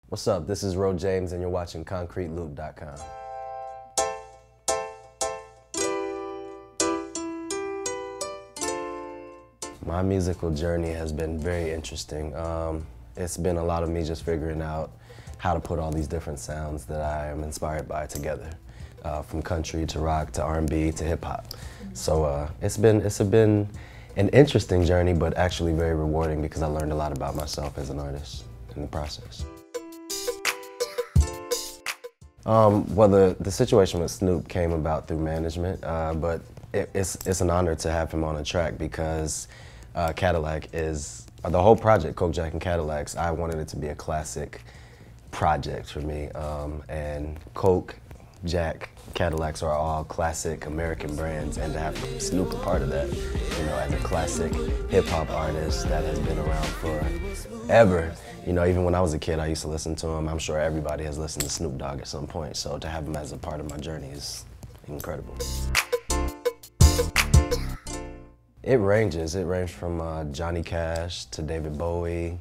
What's up? This is Ro James and you're watching ConcreteLoop.com. My musical journey has been very interesting. It's been a lot of me just figuring out how to put all these different sounds that I am inspired by together, from country to rock to R&B to hip hop. So it's been an interesting journey, but actually very rewarding because I learned a lot about myself as an artist in the process. Well, the situation with Snoop came about through management, but it's an honor to have him on a track because Cadillac is, the whole project, Coke, Jack, and Cadillacs, I wanted it to be a classic project for me. And Coke, Jack, Cadillacs are all classic American brands, and to have Snoop a part of that, you know, as a classic hip-hop artist that has been around forever. You know, even when I was a kid, I used to listen to him. I'm sure everybody has listened to Snoop Dogg at some point, so to have him as a part of my journey is incredible. It ranges. It ranges from Johnny Cash to David Bowie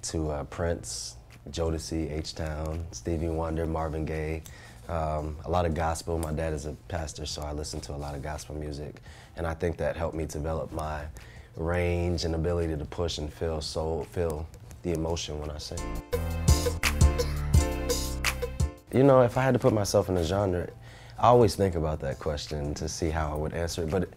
to Prince, Jodeci, H-Town, Stevie Wonder, Marvin Gaye. A lot of gospel. My dad is a pastor, so I listen to a lot of gospel music, and I think that helped me develop my range and ability to push and feel the emotion when I sing. You know, if I had to put myself in a genre, I always think about that question to see how I would answer it, but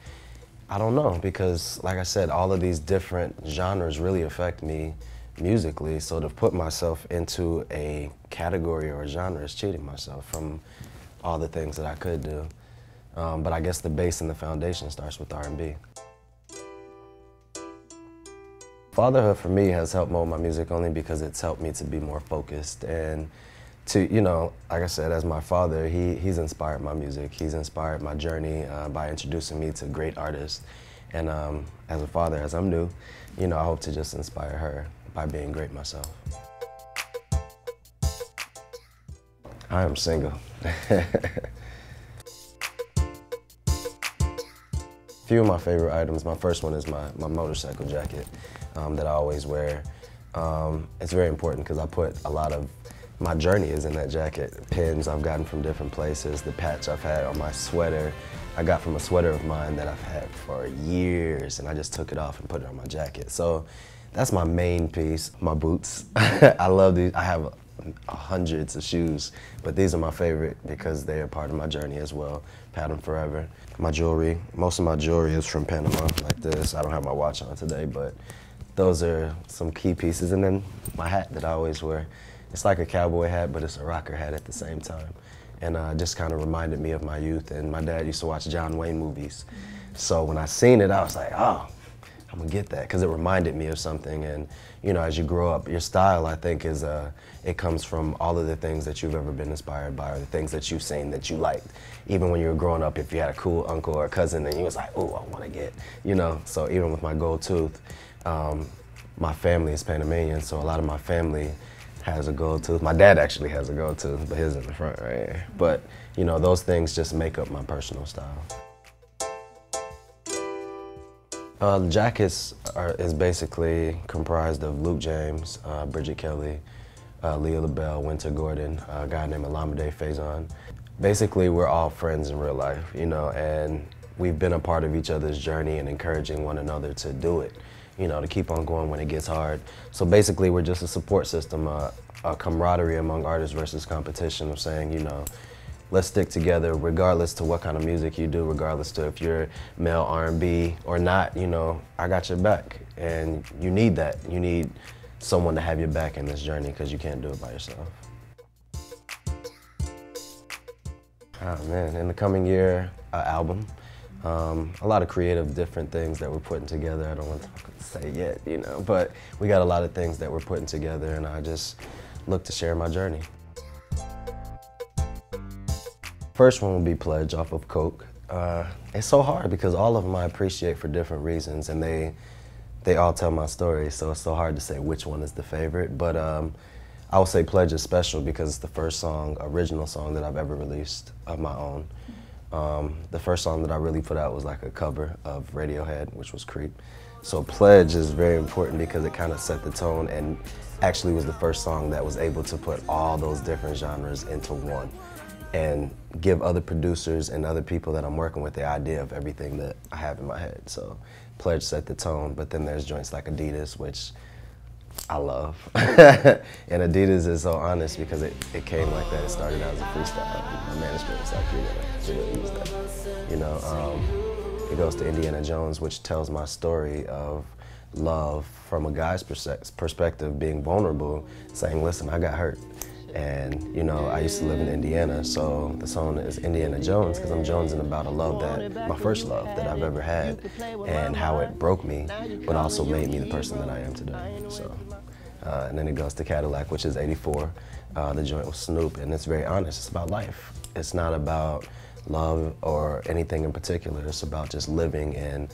I don't know, because like I said, all of these different genres really affect me musically, so to put myself into a category or a genre is cheating myself from all the things that I could do. But I guess the base and the foundation starts with R&B. Fatherhood for me has helped mold my music only because it's helped me to be more focused and to, you know, like I said, as my father, he's inspired my music. He's inspired my journey by introducing me to great artists. And as a father, as I'm new, you know, I hope to just inspire her by being great myself. I am single. Few of my favorite items. My first one is my motorcycle jacket that I always wear. It's very important because I put a lot of my journey is in that jacket. Pins I've gotten from different places, the patch I've had on my sweater, I got from a sweater of mine that I've had for years, and I just took it off and put it on my jacket. So that's my main piece. My boots. I love these. I have hundreds of shoes, but these are my favorite because they are part of my journey as well. Had them forever. My jewelry. Most of my jewelry is from Panama, like this. I don't have my watch on today, but those are some key pieces. And then my hat that I always wear. It's like a cowboy hat, but it's a rocker hat at the same time. And just kind of reminded me of my youth. And my dad used to watch John Wayne movies. So when I seen it, I was like, oh, I'm gonna get that, because it reminded me of something. And you know, as you grow up, your style, I think, is it comes from all of the things that you've ever been inspired by, or the things that you've seen that you liked. Even when you were growing up, if you had a cool uncle or a cousin, and you was like, oh, I want to get, you know. So even with my gold tooth, my family is Panamanian, so a lot of my family has a gold tooth. My dad actually has a gold tooth, but his in the front right here. But you know, those things just make up my personal style. The jackets is basically comprised of Luke James, Bridget Kelly, Leah LaBelle, Winter Gordon, a guy named Alameda Faison. Basically, we're all friends in real life, you know, and we've been a part of each other's journey and encouraging one another to do it, you know, to keep on going when it gets hard. So basically, we're just a support system, a camaraderie among artists versus competition of saying, you know, let's stick together regardless to what kind of music you do, regardless to if you're male R&B or not, you know, I got your back. And you need that. You need someone to have your back in this journey because you can't do it by yourself. Oh man, in the coming year, an album. A lot of creative different things that we're putting together. I don't want to say yet, you know, but we got a lot of things that we're putting together, and I just look to share my journey. First one will be Pledge off of Coke. It's so hard because all of them I appreciate for different reasons, and they all tell my story, so it's so hard to say which one is the favorite. But I will say Pledge is special because it's the first song, original song that I've ever released of my own. The first song that I really put out was like a cover of Radiohead, which was Creep. So Pledge is very important because it kind of set the tone and actually was the first song that was able to put all those different genres into one and give other producers and other people that I'm working with the idea of everything that I have in my head. So Pledge set the tone, but then there's joints like Adidas, which I love. And Adidas is so honest because it came like that. It started out as a freestyle. My management was like, you're gonna use that. You know, it goes to Indiana Jones, which tells my story of love from a guy's perspective, being vulnerable, saying, listen, I got hurt. And, you know, I used to live in Indiana, so the song is Indiana Jones because I'm jonesing about a love that, my first love that I've ever had, and how it broke me, but also made me the person that I am today. So, and then it goes to Cadillac, which is 84, the joint with Snoop, and it's very honest. It's about life. It's not about love or anything in particular. It's about just living and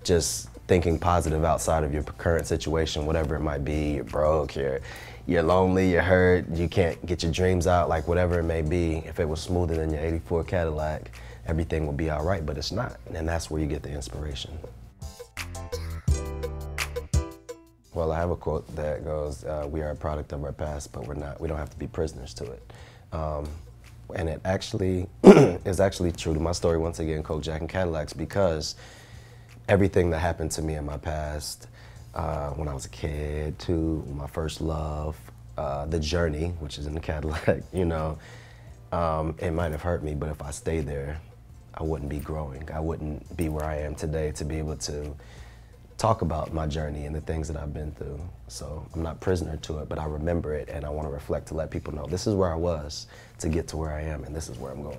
just thinking positive outside of your current situation, whatever it might be. You're broke, you're lonely, you're hurt, you can't get your dreams out, like whatever it may be. If it was smoother than your 84 Cadillac, everything would be all right, but it's not. And that's where you get the inspiration. Well, I have a quote that goes, we are a product of our past, but we don't have to be prisoners to it. And it actually is actually true to my story, once again, Coke, Jack, and Cadillacs, because everything that happened to me in my past, when I was a kid, to my first love, the journey, which is in the Cadillac, you know, it might have hurt me, but if I stayed there, I wouldn't be growing. I wouldn't be where I am today to be able to talk about my journey and the things that I've been through. So I'm not prisoner to it, but I remember it, and I want to reflect to let people know this is where I was to get to where I am, and this is where I'm going.